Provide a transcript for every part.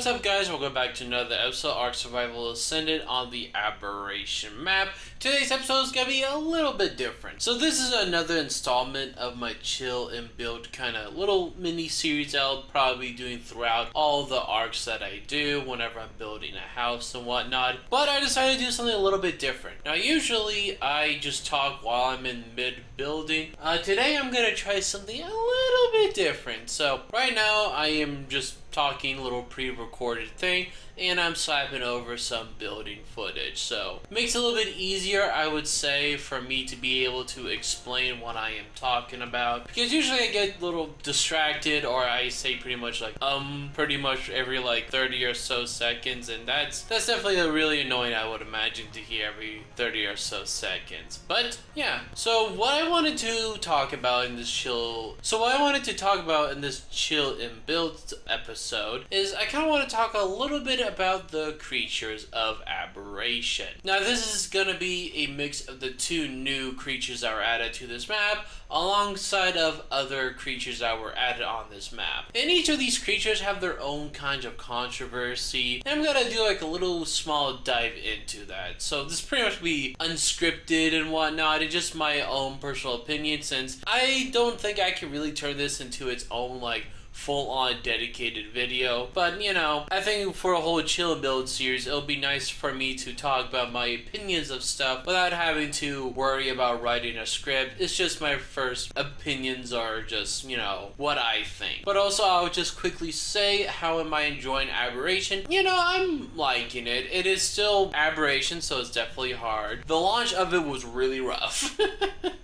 What's up, guys? Welcome back to another episode of Ark Survival Ascended on the Aberration map. Today's episode is going to be a little bit different. So this is another installment of my chill and build kind of little mini series I'll probably be doing throughout all the arcs that I do whenever I'm building a house and whatnot. But I decided to do something a little bit different. Now usually I just talk while I'm in mid building. Today I'm going to try something a little bit different. So right now I am just talking a little pre-recorded thing, and I'm slapping over some building footage, so it makes it a little bit easier, I would say, for me to be able to explain what I am talking about, because usually I get a little distracted, or I say pretty much every like 30 or so seconds, and that's definitely really annoying, I would imagine, to hear every 30 or so seconds. But yeah, so what I wanted to talk about in this chill and build episode is I kind of want to talk a little bit about the creatures of Aberration. Now this is going to be a mix of the two new creatures that were added to this map alongside of other creatures that were added on this map. And each of these creatures have their own kinds of controversy, and I'm going to do like a little small dive into that. So this pretty much be unscripted and whatnot, and just my own personal opinion, since I don't think I can really turn this into its own like full-on dedicated video. But you know, I think for a whole chill build series it'll be nice for me to talk about my opinions of stuff without having to worry about writing a script. It's just my first opinions, are just, you know, what I think. But also I'll just quickly say, how am I enjoying Aberration? You know, I'm liking it. It is still Aberration, so it's definitely hard. The launch of it was really rough.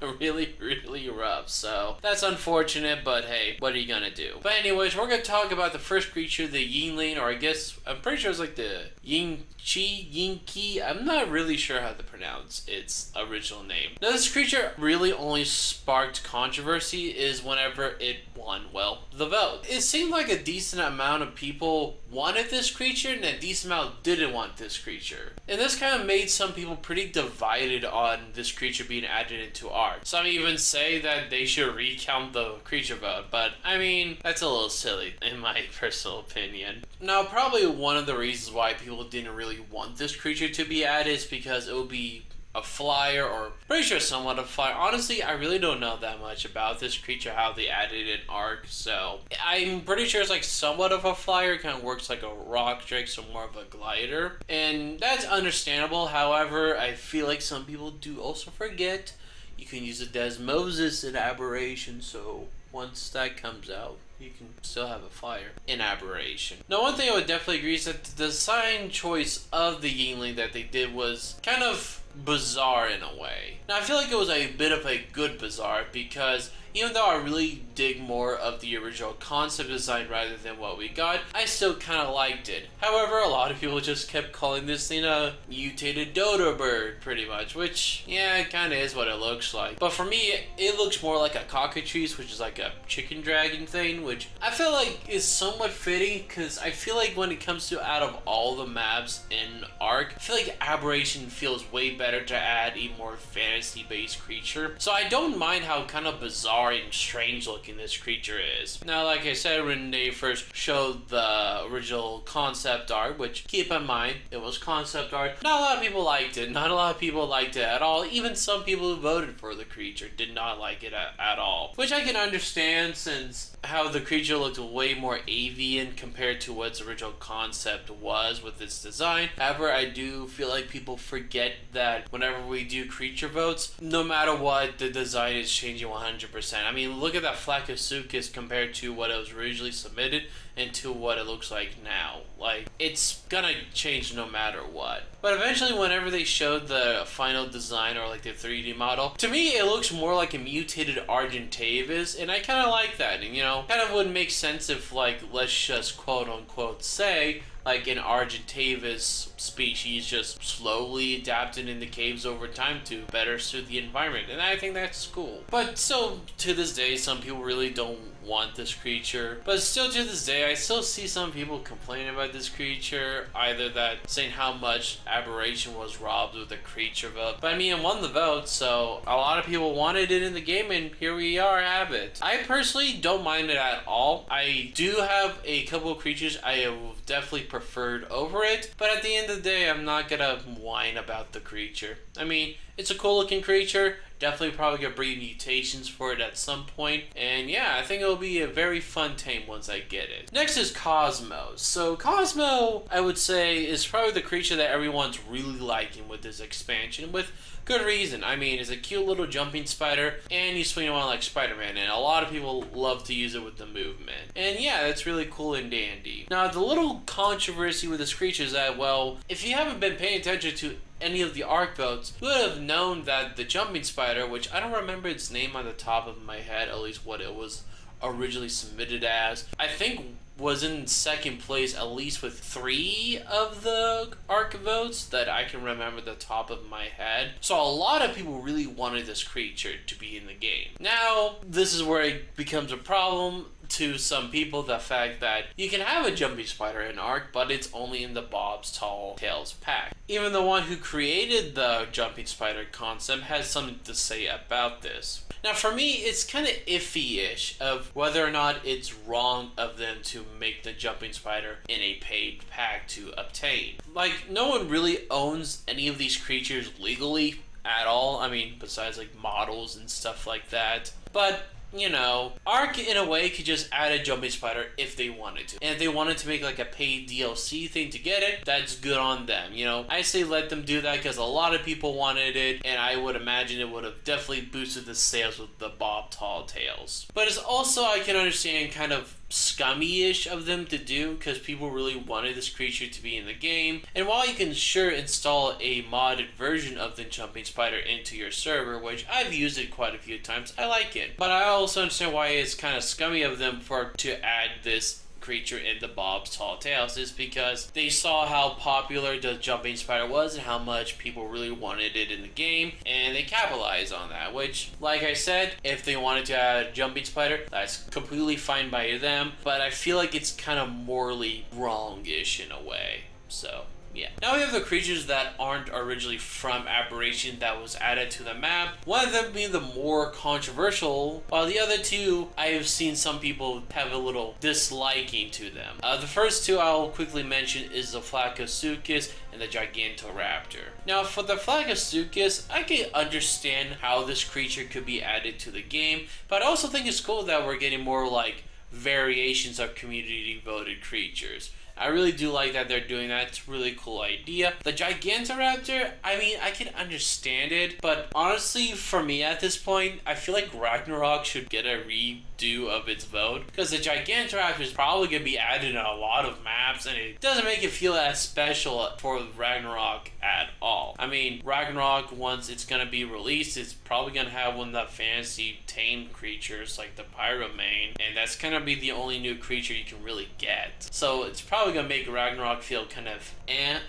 really rough, so that's unfortunate, but hey, what are you gonna do? But anyways, we're going to talk about the first creature, the Yingling, or I guess, I'm pretty sure it's like the Yinki. I'm not really sure how to pronounce its original name. Now this creature really only sparked controversy is whenever it won, well, the vote. It seemed like a decent amount of people wanted this creature and a decent amount didn't want this creature. And this kind of made some people pretty divided on this creature being added into Ark. Some even say that they should recount the creature vote, but I mean, that's a little silly in my personal opinion. Now probably one of the reasons why people didn't really want this creature to be added is because it would be a flyer, or pretty sure somewhat a flyer. Honestly, I really don't know that much about this creature, how they added an Ark, so I'm pretty sure it's like somewhat of a flyer. It kind of works like a rock drake, so more of a glider, and that's understandable. However, I feel like some people do also forget you can use a Desmoses in Aberration, so once that comes out, you can still have a flyer in Aberration. Now, one thing I would definitely agree is that the design choice of the Yingling that they did was kind of bizarre in a way. Now, I feel like it was a bit of a good bizarre, because even though I really dig more of the original concept design rather than what we got, I still kind of liked it. However, a lot of people just kept calling this thing a mutated dodo bird, pretty much, which, yeah, it kind of is what it looks like. But for me, it looks more like a cockatrice, which is like a chicken dragon thing, which I feel like is somewhat fitting, because I feel like when it comes to out of all the maps in Ark, I feel like Aberration feels way better to add a more fantasy-based creature. So I don't mind how kind of bizarre and strange looking this creature is. Now, like I said, when they first showed the original concept art, which, keep in mind, it was concept art, not a lot of people liked it. Not a lot of people liked it at all. Even some people who voted for the creature did not like it at all, which I can understand, since how the creature looked way more avian compared to what its original concept was with its design. However, I do feel like people forget that whenever we do creature votes, no matter what, the design is changing 100%. I mean, look at that Flakasuchus compared to what it was originally submitted and to what it looks like now. Like, it's gonna change no matter what. But eventually, whenever they showed the final design, or like the 3D model, to me it looks more like a mutated Argentavis, and I kind of like that. And you know, kind of would make sense if, like, let's just quote unquote say, like an Argentavis species just slowly adapted in the caves over time to better suit the environment, and I think that's cool. But so to this day, some people really don't want this creature. But still to this day, I still see some people complaining about this creature, either that saying how much Aberration was robbed with the creature vote. But I mean, it won the vote, so a lot of people wanted it in the game, and here we are, have it. I personally don't mind it at all. I do have a couple of creatures I have definitely preferred over it, but at the end of the day, I'm not gonna whine about the creature. I mean, it's a cool looking creature. Definitely probably gonna breed mutations for it at some point. And yeah, I think it'll be a very fun tame once I get it. Next is Cosmos. So Cosmo, I would say, is probably the creature that everyone's really liking with this expansion, with good reason. I mean, it's a cute little jumping spider, and you swing him on like Spider-Man, and a lot of people love to use it with the movement. And yeah, that's really cool and dandy. Now, the little controversy with this creature is that, well, if you haven't been paying attention to any of the arc votes, you would have known that the jumping spider, which I don't remember its name on the top of my head, at least what it was originally submitted as, I think was in second place at least with 3 of the arc votes that I can remember the top of my head. So a lot of people really wanted this creature to be in the game. Now, this is where it becomes a problem to some people, the fact that you can have a jumping spider in Arc, but it's only in the Bob's Tall Tales pack. Even the one who created the jumping spider concept has something to say about this. Now for me, it's kind of iffy-ish of whether or not it's wrong of them to make the jumping spider in a paid pack to obtain. Like, no one really owns any of these creatures legally at all. I mean, besides like models and stuff like that. But you know, Arc in a way could just add a jumping spider if they wanted to. And if they wanted to make like a paid DLC thing to get it, that's good on them. You know, I say let them do that because a lot of people wanted it, and I would imagine it would have definitely boosted the sales with the Bob Tall Tales. But it's also, I can understand, kind of scummy-ish of them to do because people really wanted this creature to be in the game. And while you can sure install a modded version of the jumping spider into your server, which I've used it quite a few times, I like it. But I also understand why it's kind of scummy of them to add this creature in the Bob's Tall Tales, is because they saw how popular the jumping spider was and how much people really wanted it in the game, and they capitalized on that, which, like I said, if they wanted to add a jumping spider, that's completely fine by them, but I feel like it's kind of morally wrong-ish in a way. So yeah. Now we have the creatures that aren't originally from Aberration that was added to the map. One of them being the more controversial, while the other two I have seen some people have a little disliking to them. The first two I'll quickly mention is the Flacosukis and the Gigantoraptor. Now for the Flacosukis, I can understand how this creature could be added to the game, but I also think it's cool that we're getting more like variations of community voted creatures. I really do like that they're doing that. It's a really cool idea. The Gigantoraptor, I mean, I can understand it, but honestly, for me at this point, I feel like Ragnarok should get a redo of its vote, because the Gigantoraptor is probably going to be added in a lot of maps, and it doesn't make it feel as special for Ragnarok at all. I mean, Ragnarok, once it's going to be released, it's probably going to have one of the fantasy tamed creatures like the Pyromane, and that's going to be the only new creature you can really get. So it's probably gonna make Ragnarok feel kind of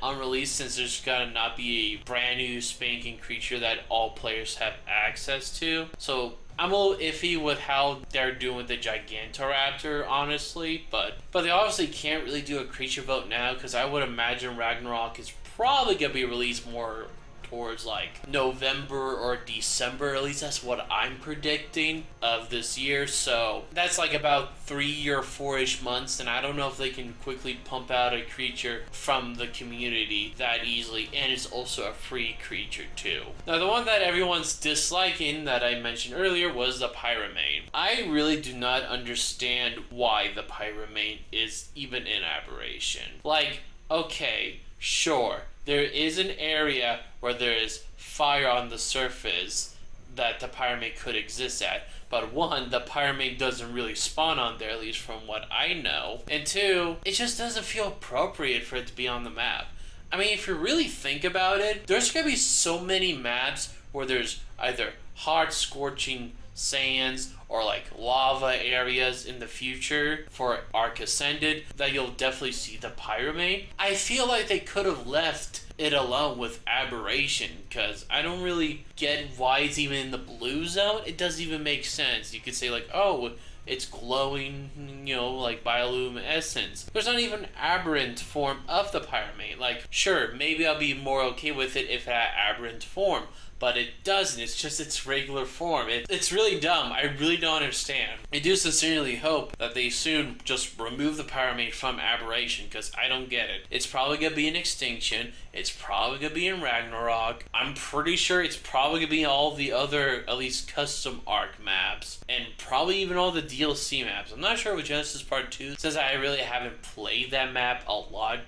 on release, since there's gonna not be a brand new spanking creature that all players have access to. So I'm a little iffy with how they're doing with the Gigantoraptor, honestly, but they obviously can't really do a creature vote now, because I would imagine Ragnarok is probably gonna be released more towards like November or December, at least that's what I'm predicting of this year. So that's like about 3 or 4-ish months, and I don't know if they can quickly pump out a creature from the community that easily, and it's also a free creature too. Now the one that everyone's disliking that I mentioned earlier was the Pyromane. I really do not understand why the Pyromane is even in Aberration. Like, okay, sure, there is an area where there is fire on the surface that the Pyromane could exist at. But one, the Pyromane doesn't really spawn on there, at least from what I know. And two, it just doesn't feel appropriate for it to be on the map. I mean, if you really think about it, there's gonna be so many maps where there's either hard scorching sands or like lava areas in the future for Arc Ascended that you'll definitely see the Pyromane. I feel like they could have left it alone with Aberration, because I don't really get why it's even in the blue zone. It doesn't even make sense. You could say like, oh, it's glowing, like bioluminescence. There's not even aberrant form of the Pyramate. Like, sure, maybe I'll be more okay with it if it had aberrant form, but it doesn't. It's just its regular form. It's really dumb. I really don't understand. I do sincerely hope that they soon just remove the Pyramate from Aberration, because I don't get it. It's probably going to be in Extinction. It's probably going to be in Ragnarok. I'm pretty sure it's probably going to be all the other, at least custom arc maps, and probably even all the DLC maps. I'm not sure with Genesis Part 2, since I really haven't played that map a lot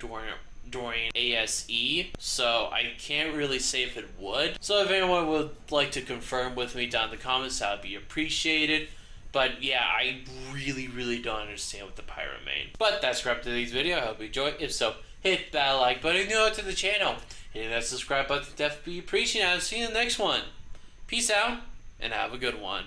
during ASE, so I can't really say if it would. So if anyone would like to confirm with me down in the comments, that would be appreciated. But yeah, I really don't understand with the Pyramate. But that's a wrap to today's video. I hope you enjoyed. If so, hit that like button, new to the channel, hitting that subscribe button, definitely be appreciated. I'll see you in the next one. Peace out, and have a good one.